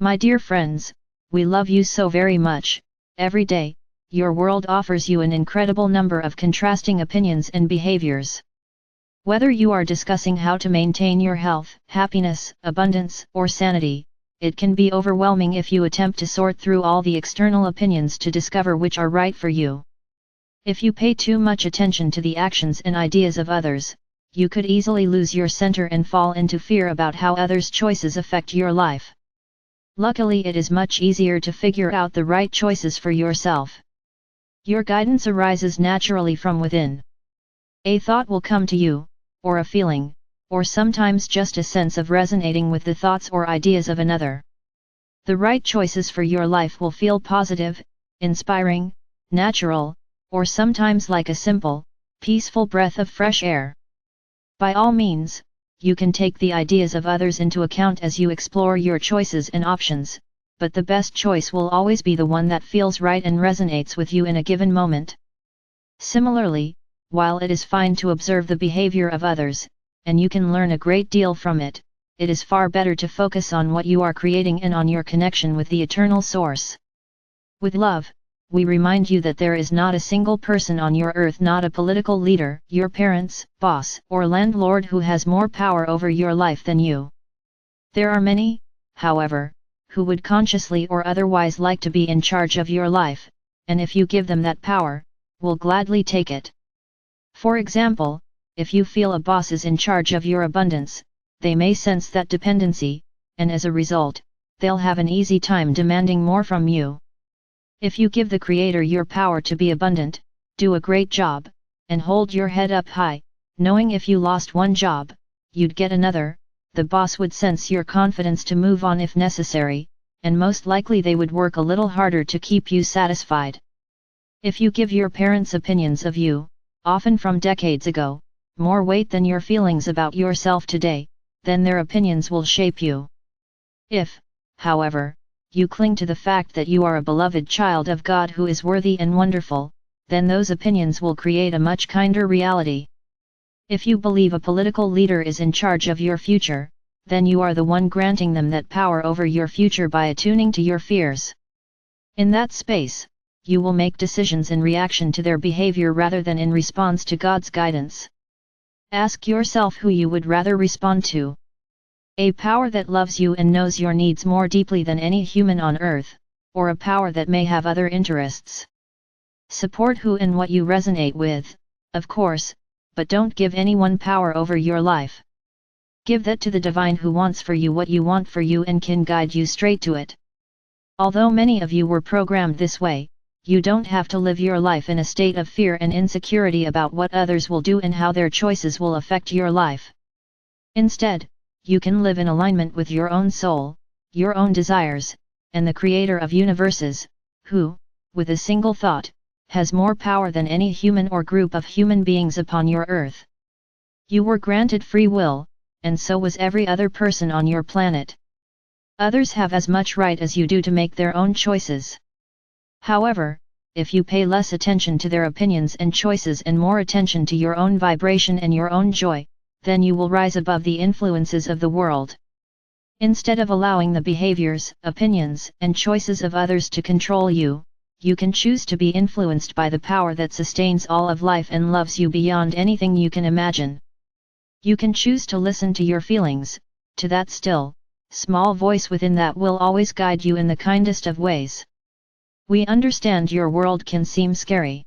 My dear friends, we love you so very much. Every day, your world offers you an incredible number of contrasting opinions and behaviors. Whether you are discussing how to maintain your health, happiness, abundance, or sanity, it can be overwhelming if you attempt to sort through all the external opinions to discover which are right for you. If you pay too much attention to the actions and ideas of others, you could easily lose your center and fall into fear about how others' choices affect your life. Luckily, it is much easier to figure out the right choices for yourself. Your guidance arises naturally from within. A thought will come to you, or a feeling, or sometimes just a sense of resonating with the thoughts or ideas of another. The right choices for your life will feel positive, inspiring, natural, or sometimes like a simple, peaceful breath of fresh air. By all means, you can take the ideas of others into account as you explore your choices and options, but the best choice will always be the one that feels right and resonates with you in a given moment. Similarly, while it is fine to observe the behavior of others, and you can learn a great deal from it, it is far better to focus on what you are creating and on your connection with the eternal source. With love, we remind you that there is not a single person on your earth, not a political leader, your parents, boss, or landlord who has more power over your life than you. There are many, however, who would consciously or otherwise like to be in charge of your life, and if you give them that power, will gladly take it. For example, if you feel a boss is in charge of your abundance, they may sense that dependency, and as a result, they'll have an easy time demanding more from you. If you give the Creator your power to be abundant, do a great job, and hold your head up high, knowing if you lost one job, you'd get another, the boss would sense your confidence to move on if necessary, and most likely they would work a little harder to keep you satisfied. If you give your parents' opinions of you, often from decades ago, more weight than your feelings about yourself today, then their opinions will shape you. If, however, you cling to the fact that you are a beloved child of God who is worthy and wonderful, then those opinions will create a much kinder reality. If you believe a political leader is in charge of your future, then you are the one granting them that power over your future by attuning to your fears. In that space, you will make decisions in reaction to their behavior rather than in response to God's guidance. Ask yourself who you would rather respond to. A power that loves you and knows your needs more deeply than any human on earth, or a power that may have other interests. Support who and what you resonate with, of course, but don't give anyone power over your life. Give that to the divine who wants for you what you want for you and can guide you straight to it. Although many of you were programmed this way, you don't have to live your life in a state of fear and insecurity about what others will do and how their choices will affect your life. Instead, you can live in alignment with your own soul, your own desires, and the Creator of universes, who, with a single thought, has more power than any human or group of human beings upon your earth. You were granted free will, and so was every other person on your planet. Others have as much right as you do to make their own choices. However, if you pay less attention to their opinions and choices and more attention to your own vibration and your own joy, then you will rise above the influences of the world. Instead of allowing the behaviors, opinions, and choices of others to control you, you can choose to be influenced by the power that sustains all of life and loves you beyond anything you can imagine. You can choose to listen to your feelings, to that still, small voice within that will always guide you in the kindest of ways. We understand your world can seem scary.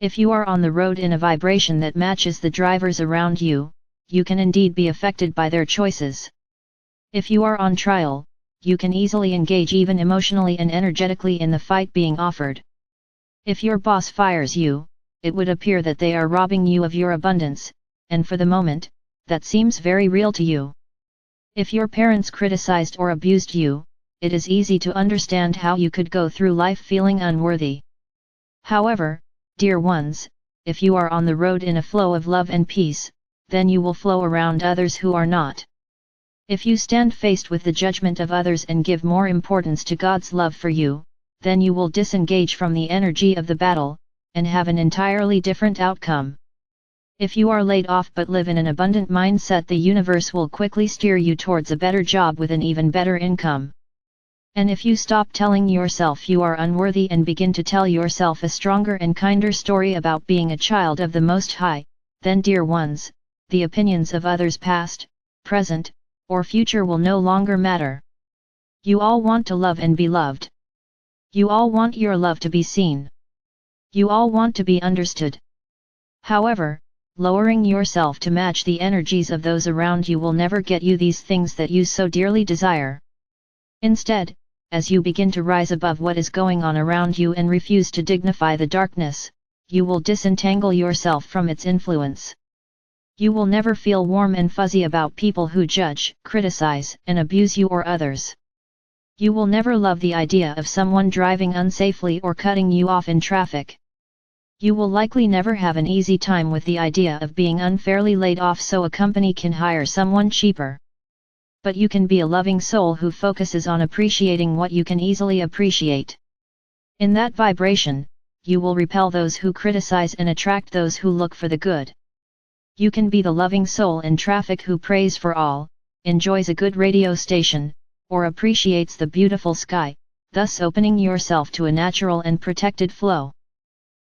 If you are on the road in a vibration that matches the drivers around you, you can indeed be affected by their choices. If you are on trial, you can easily engage even emotionally and energetically in the fight being offered. If your boss fires you, it would appear that they are robbing you of your abundance, and for the moment, that seems very real to you. If your parents criticized or abused you, it is easy to understand how you could go through life feeling unworthy. However, dear ones, if you are on the road in a flow of love and peace, then you will flow around others who are not. If you stand faced with the judgment of others and give more importance to God's love for you, then you will disengage from the energy of the battle, and have an entirely different outcome. If you are laid off but live in an abundant mindset, the universe will quickly steer you towards a better job with an even better income. And if you stop telling yourself you are unworthy and begin to tell yourself a stronger and kinder story about being a child of the Most High, then dear ones, the opinions of others past, present, or future will no longer matter. You all want to love and be loved. You all want your love to be seen. You all want to be understood. However, lowering yourself to match the energies of those around you will never get you these things that you so dearly desire. Instead, as you begin to rise above what is going on around you and refuse to dignify the darkness, you will disentangle yourself from its influence. You will never feel warm and fuzzy about people who judge, criticize, and abuse you or others. You will never love the idea of someone driving unsafely or cutting you off in traffic. You will likely never have an easy time with the idea of being unfairly laid off so a company can hire someone cheaper. But you can be a loving soul who focuses on appreciating what you can easily appreciate. In that vibration, you will repel those who criticize and attract those who look for the good. You can be the loving soul in traffic who prays for all, enjoys a good radio station, or appreciates the beautiful sky, thus opening yourself to a natural and protected flow.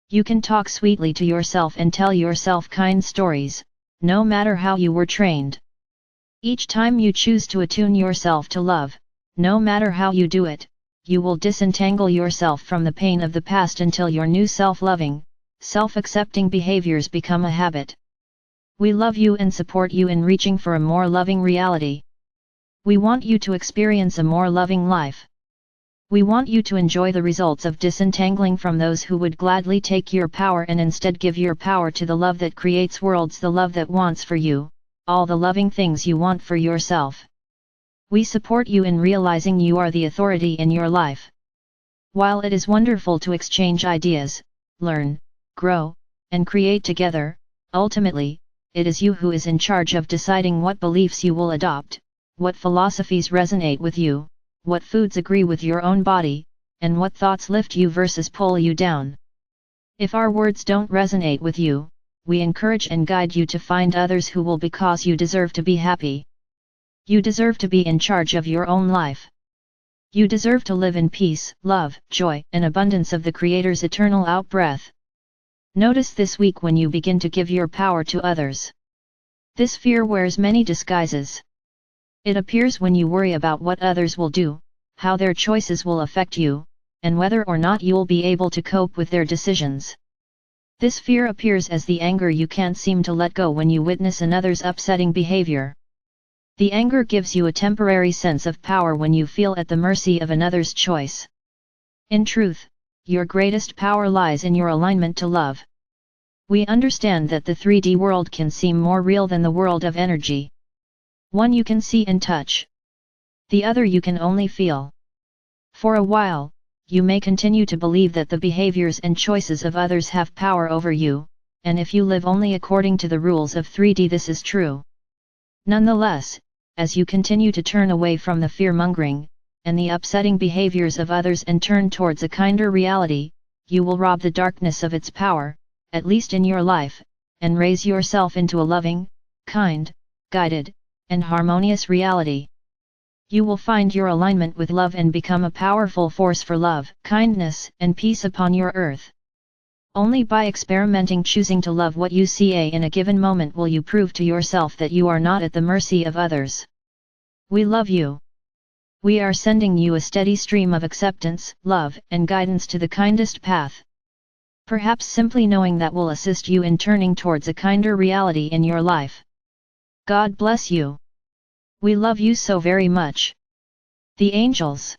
You can talk sweetly to yourself and tell yourself kind stories, no matter how you were trained. Each time you choose to attune yourself to love, no matter how you do it, you will disentangle yourself from the pain of the past until your new self-loving, self-accepting behaviors become a habit. We love you and support you in reaching for a more loving reality. We want you to experience a more loving life. We want you to enjoy the results of disentangling from those who would gladly take your power and instead give your power to the love that creates worlds, the love that wants for you, all the loving things you want for yourself. We support you in realizing you are the authority in your life. While it is wonderful to exchange ideas, learn, grow, and create together, ultimately, it is you who is in charge of deciding what beliefs you will adopt, what philosophies resonate with you, what foods agree with your own body, and what thoughts lift you versus pull you down. If our words don't resonate with you, we encourage and guide you to find others who will, because you deserve to be happy. You deserve to be in charge of your own life. You deserve to live in peace, love, joy, and abundance of the Creator's eternal out-breath. Notice this week when you begin to give your power to others. This fear wears many disguises. It appears when you worry about what others will do, how their choices will affect you, and whether or not you'll be able to cope with their decisions. This fear appears as the anger you can't seem to let go when you witness another's upsetting behavior. The anger gives you a temporary sense of power when you feel at the mercy of another's choice. In truth, your greatest power lies in your alignment to love. We understand that the 3D world can seem more real than the world of energy. One you can see and touch. The other you can only feel. For a while, you may continue to believe that the behaviors and choices of others have power over you, and if you live only according to the rules of 3D, this is true. Nonetheless, as you continue to turn away from the fear-mongering and the upsetting behaviors of others and turn towards a kinder reality, you will rob the darkness of its power, at least in your life, and raise yourself into a loving, kind, guided, and harmonious reality. You will find your alignment with love and become a powerful force for love, kindness, and peace upon your earth. Only by experimenting choosing to love what you see in a given moment will you prove to yourself that you are not at the mercy of others. We love you. We are sending you a steady stream of acceptance, love, and guidance to the kindest path. Perhaps simply knowing that will assist you in turning towards a kinder reality in your life. God bless you. We love you so very much. The angels.